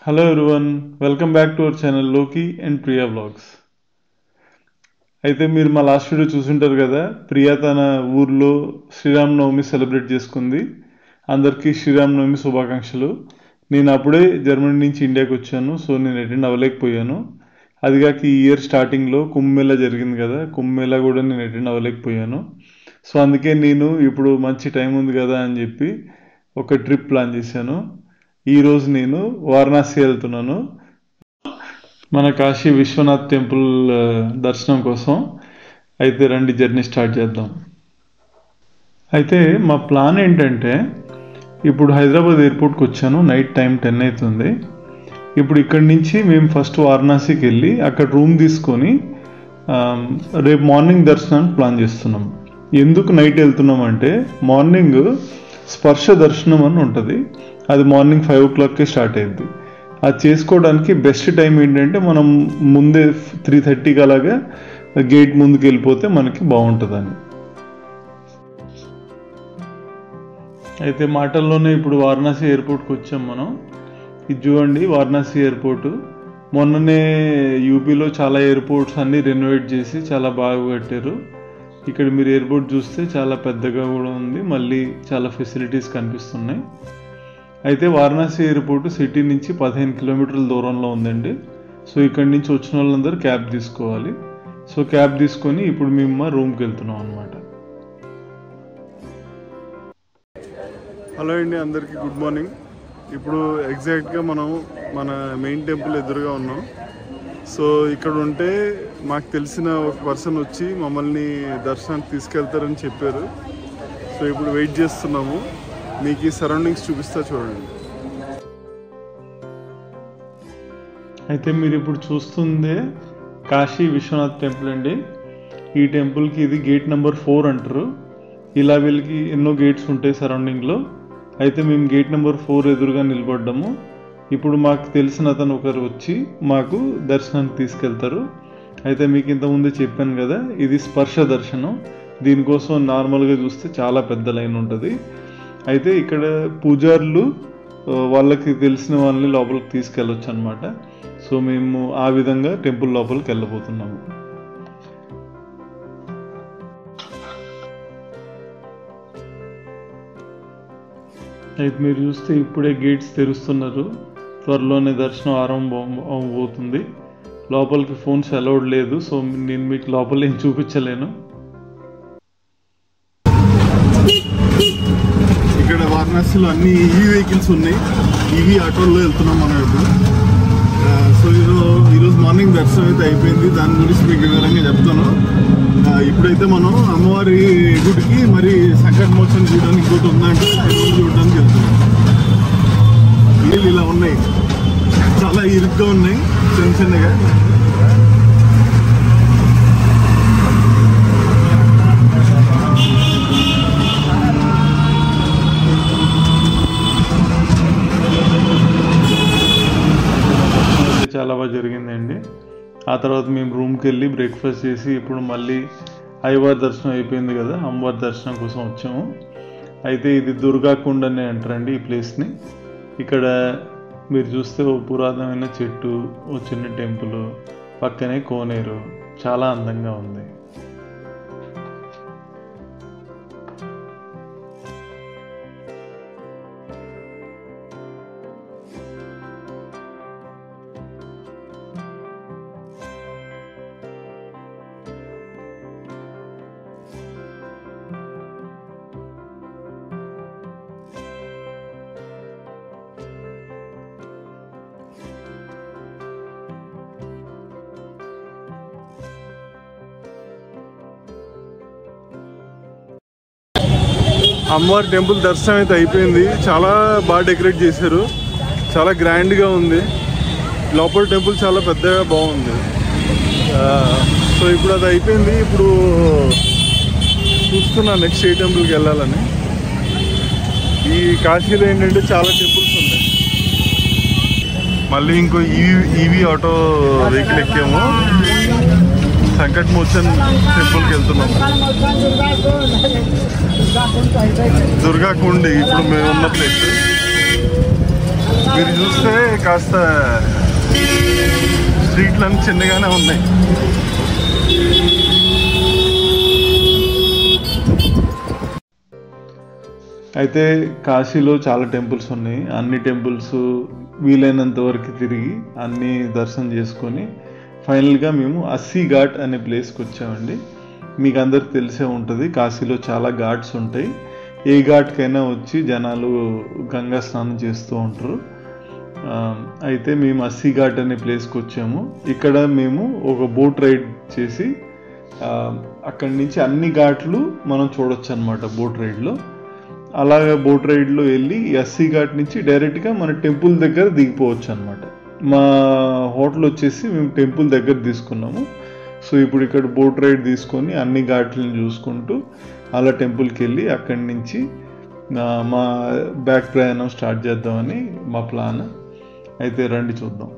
Hello everyone, welcome back to our channel Loki and Priya Vlogs. అయితే మీరు మా last video చూసుంటారు కదా, ప్రియా తన ఊర్లో శ్రీరామనవమి సెలబ్రేట్ చేసుకుంది. అందరికీ శ్రీరామనవమి శుభాకాంక్షలు. నేను అప్పుడే జర్మనీ నుంచి ఇండియాకి వచ్చాను, సో నేను అటెండ్ అవ్వలేకపోయాను. అదిగాక ఈ ఇయర్ స్టార్టింగ్లో కుంభమేళా జరిగింది కదా, కుంభమేళా కూడా నేను అటెండ్ అవ్వలేకపోయాను. సో అందుకే నేను ఇప్పుడు మంచి టైం ఉంది కదా అని చెప్పి ఒక ట్రిప్ ప్లాన్ చేశాను. ఈరోజు నేను వారణాసి వెళ్తున్నాను, మన కాశీ విశ్వనాథ్ టెంపుల్ దర్శనం కోసం. అయితే రండి జర్నీ స్టార్ట్ చేద్దాం. అయితే మా ప్లాన్ ఏంటంటే, ఇప్పుడు హైదరాబాద్ ఎయిర్పోర్ట్కి వచ్చాను, నైట్ టైం 10 అవుతుంది. ఇప్పుడు ఇక్కడి నుంచి మేము ఫస్ట్ వారణాసికి వెళ్ళి అక్కడ రూమ్ తీసుకొని రేపు మార్నింగ్ దర్శనానికి ప్లాన్ చేస్తున్నాం. ఎందుకు నైట్ వెళ్తున్నాం అంటే, మార్నింగ్ స్పర్శ దర్శనం అని ఉంటుంది, అది మార్నింగ్ 5 o'clockకే స్టార్ట్ అయింది. అది చేసుకోవడానికి బెస్ట్ టైం ఏంటంటే, మనం ముందే 3:30కి అలాగా గేట్ ముందుకు వెళ్ళిపోతే మనకి బాగుంటుందని. అయితే మాటల్లోనే ఇప్పుడు వారణాసి ఎయిర్పోర్ట్కి వచ్చాం మనం. ఇది చూడండి వారణాసి ఎయిర్పోర్టు. మొన్ననే యూపీలో చాలా ఎయిర్పోర్ట్స్ అన్నీ రెనోవేట్ చేసి చాలా బాగా కట్టారు. ఇక్కడ మీరు ఎయిర్పోర్ట్ చూస్తే చాలా పెద్దగా కూడా ఉంది, మళ్ళీ చాలా ఫెసిలిటీస్ కనిపిస్తున్నాయి. అయితే వారణాసి ఎయిర్పోర్ట్ సిటీ నుంచి 15 కిలోమీటర్ల దూరంలో ఉందండి. సో ఇక్కడి నుంచి వచ్చిన వాళ్ళందరూ క్యాబ్ తీసుకోవాలి. సో క్యాబ్ తీసుకొని ఇప్పుడు మేము మా రూమ్కి వెళ్తున్నాం అనమాట. హలో అండి, అందరికీ గుడ్ మార్నింగ్. ఇప్పుడు ఎగ్జాక్ట్గా మనం మన మెయిన్ టెంపుల్ ఎదురుగా ఉన్నాం. సో ఇక్కడ ఉంటే మాకు తెలిసిన ఒక పర్సన్ వచ్చి మమ్మల్ని దర్శనానికి తీసుకెళ్తారని చెప్పారు. సో ఇప్పుడు వెయిట్ చేస్తున్నాము. మీకు ఈ సరౌండింగ్స్ చూపిస్తా చూడండి. అయితే మీరు ఇప్పుడు చూస్తుందే కాశీ విశ్వనాథ్ టెంపుల్ అండి. ఈ టెంపుల్కి ఇది గేట్ నెంబర్ 4 అంటారు. ఇలా వీళ్ళకి ఎన్నో గేట్స్ ఉంటాయి సరౌండింగ్లో. అయితే మేము గేట్ నెంబర్ 4 ఎదురుగా నిలబడ్డాము. ఇప్పుడు మాకు తెలిసిన అతను ఒకరు వచ్చి మాకు దర్శనానికి తీసుకెళ్తారు. అయితే మీకు ఇంతకుముందే చెప్పాను కదా, ఇది స్పర్శ దర్శనం. దీనికోసం నార్మల్గా చూస్తే చాలా పెద్ద లైన్ ఉంటుంది. అయితే ఇక్కడ పూజారులు వాళ్ళకి తెలిసిన వాళ్ళని లోపలికి తీసుకెళ్ళొచ్చు అనమాట. సో మేము ఆ విధంగా టెంపుల్ లోపలికి వెళ్ళబోతున్నాము. అయితే మీరు చూస్తే ఇప్పుడే గేట్స్ తెరుస్తున్నారు, త్వరలోనే దర్శనం ఆరంభం అవబోతుంది. లోపలికి ఫోన్స్ అలౌడ్ లేదు, సో నేను మీకు లోపల ఏం చూపించలేను. ఇక్కడ వారణాసిలో అన్ని ఈవీ వెహికల్స్ ఉన్నాయి, ఈవీ ఆటోల్లో వెళ్తున్నాం మనం ఇప్పుడు. సో ఈరోజు మార్నింగ్ దర్శనం అయితే అయిపోయింది, దాని గురించి మీకు వివరంగా చెప్తాను. ఇప్పుడైతే మనం అమ్మవారి గుడికి మరి సంకట మోచన చూడడానికి ఇంకోటి ఉందంటే చూడడానికి వెళ్తున్నాం. వీళ్ళు ఇలా ఉన్నాయి, చాలా ఇరుగ్గా ఉన్నాయి, చిన్న చిన్నగా. చాలా బాగా జరిగిందండి. ఆ తర్వాత మేము రూమ్కి వెళ్ళి బ్రేక్ఫాస్ట్ చేసి ఇప్పుడు మళ్ళీ అయ్యవారి దర్శనం అయిపోయింది కదా, అమ్మవారి దర్శనం కోసం వచ్చాము. అయితే ఇది దుర్గాకుండ అని అంటారండి ఈ ప్లేస్ని. ఇక్కడ మీరు చూస్తే ఓ పురాతనమైన చెట్టు, ఓ చిన్న టెంపుల్, పక్కనే కోనేరు, చాలా అందంగా ఉంది. అమ్మవారి టెంపుల్ దర్శనం అయితే అయిపోయింది. చాలా బాగా డెకరేట్ చేశారు, చాలా గ్రాండ్గా ఉంది. లోపల టెంపుల్ చాలా పెద్దగా బాగుంది. సో ఇప్పుడు అది అయిపోయింది. ఇప్పుడు చూస్తున్నా నెక్స్ట్ ఏ టెంపుల్కి వెళ్ళాలని. ఈ కాశీలో ఏంటంటే చాలా టెంపుల్స్ ఉన్నాయి. మళ్ళీ ఇంకో ఈవీ ఆటో వెహికల్ ఎక్కాము, సంకట మోచన్ టెంపుల్కి వెళ్తున్నాము. దుర్గాకుండి ఇప్పుడు మేము ఉన్న ప్లేస్. మీరు చూస్తే కాస్త స్ట్రీట్లన్నీ చిన్నగానే ఉన్నాయి. అయితే కాశీలో చాలా టెంపుల్స్ ఉన్నాయి. అన్ని టెంపుల్స్ వీలైనంత వరకు తిరిగి అన్ని దర్శనం చేసుకొని ఫైనల్గా మేము అస్సీ ఘాట్ అనే ప్లేస్కి వచ్చామండి. మీకు అందరికి తెలిసే ఉంటుంది, కాశీలో చాలా ఘాట్స్ ఉంటాయి. ఏ ఘాట్కైనా వచ్చి జనాలు గంగా స్నానం చేస్తూ ఉంటారు. అయితే మేము అస్సీ ఘాట్ అనే ప్లేస్కి వచ్చాము. ఇక్కడ మేము ఒక బోట్ రైడ్ చేసి అక్కడి నుంచి అన్ని ఘాట్లు మనం చూడొచ్చు అనమాట బోట్ రైడ్లో. అలాగే బోట్ రైడ్లో వెళ్ళి అస్సీ ఘాట్ నుంచి డైరెక్ట్గా మన టెంపుల్ దగ్గర దిగిపోవచ్చు అనమాట. మా హోటల్ వచ్చేసి మేము టెంపుల్ దగ్గర తీసుకున్నాము. సో ఇప్పుడు ఇక్కడ బోట్ రైడ్ తీసుకొని అన్ని ఘాట్లను చూసుకుంటూ అలా టెంపుల్కి వెళ్ళి అక్కడి నుంచి మా బ్యాక్ ప్రయాణం స్టార్ట్ చేద్దామని మా ప్లాన్. అయితే రండి చూద్దాం.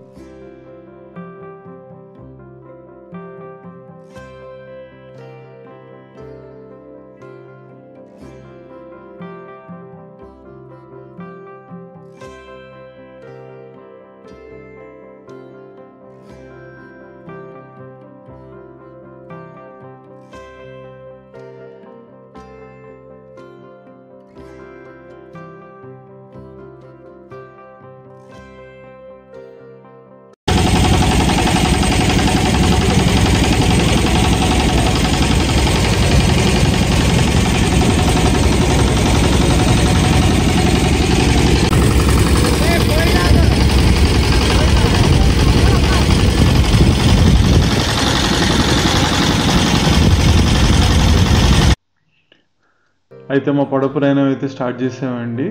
అయితే మా పడవ ప్రయాణం అయితే స్టార్ట్ చేసామండి.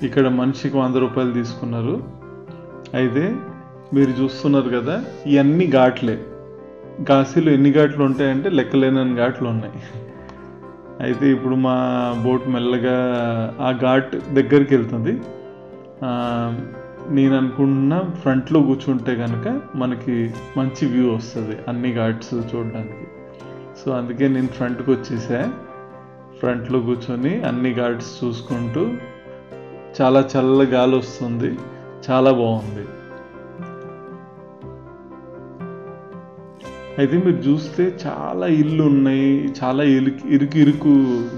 ఇక్కడ మనిషికి 100 రూపాయలు తీసుకున్నారు. అయితే మీరు చూస్తున్నారు కదా, ఇవన్నీ ఘాట్లే. కాశీలో ఎన్ని ఘాట్లు ఉంటాయంటే లెక్కలేనన్ని ఘాట్లు ఉన్నాయి. అయితే ఇప్పుడు మా బోట్ మెల్లగా ఆ ఘాట్ దగ్గరికి వెళ్తుంది. నేను అనుకుంటున్నా ఫ్రంట్లో కూర్చుంటే కనుక మనకి మంచి వ్యూ వస్తుంది అన్ని ఘాట్స్ చూడడానికి. సో అందుకే నేను ఫ్రంట్కి వచ్చేసా. ఫ్రంట్లో కూర్చొని అన్ని ఘాట్స్ చూసుకుంటూ చాలా చల్ల గాలి వస్తుంది, చాలా బాగుంది. అయితే మీరు చూస్తే చాలా ఇల్లు ఉన్నాయి, చాలా ఇరుకు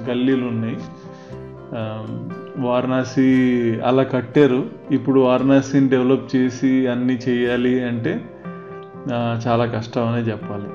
గల్లీలు ఉన్నాయి. వారణాసి అలా కట్టారు. ఇప్పుడు వారణాసిని డెవలప్ చేసి అన్నీ చేయాలి అంటే చాలా కష్టం అనే చెప్పాలి.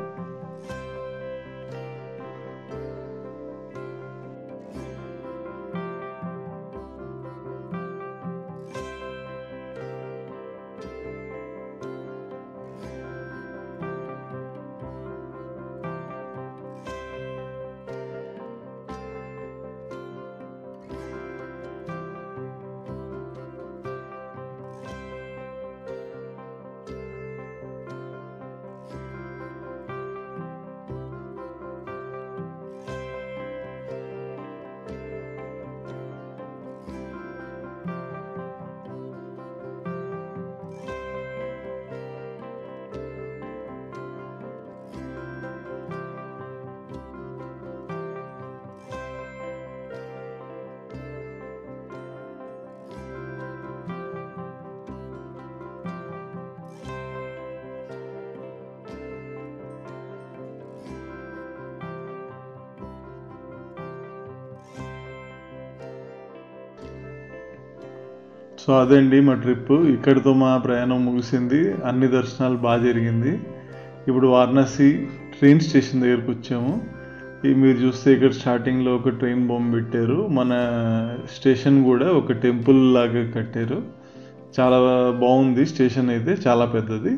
సో అదండి మా ట్రిప్. ఇక్కడితో మా ప్రయాణం ముగిసింది. అన్ని దర్శనాలు బాగా జరిగింది. ఇప్పుడు వారణాసి ట్రైన్ స్టేషన్ దగ్గరకు వచ్చాము. మీరు చూస్తే ఇక్కడ స్టార్టింగ్లో ఒక ట్రైన్ బొమ్మ పెట్టారు. మన స్టేషన్ కూడా ఒక టెంపుల్ లాగా కట్టారు. చాలా బాగుంది స్టేషన్ అయితే, చాలా పెద్దది.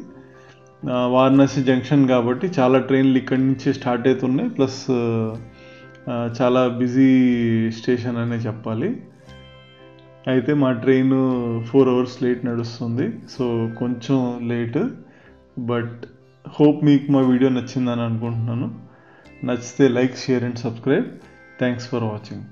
వారణాసి జంక్షన్ కాబట్టి చాలా ట్రైన్లు ఇక్కడి నుంచే స్టార్ట్ అవుతున్నాయి. ప్లస్ చాలా బిజీ స్టేషన్ అనే చెప్పాలి. అయితే మా ట్రైన్ 4 అవర్స్ లేట్ నడుస్తుంది. సో కొంచెం లేట్, బట్ హోప్ మీకు మా వీడియో నచ్చిందని అనుకుంటున్నాను. నచ్చితే like, share and subscribe. Thanks for watching.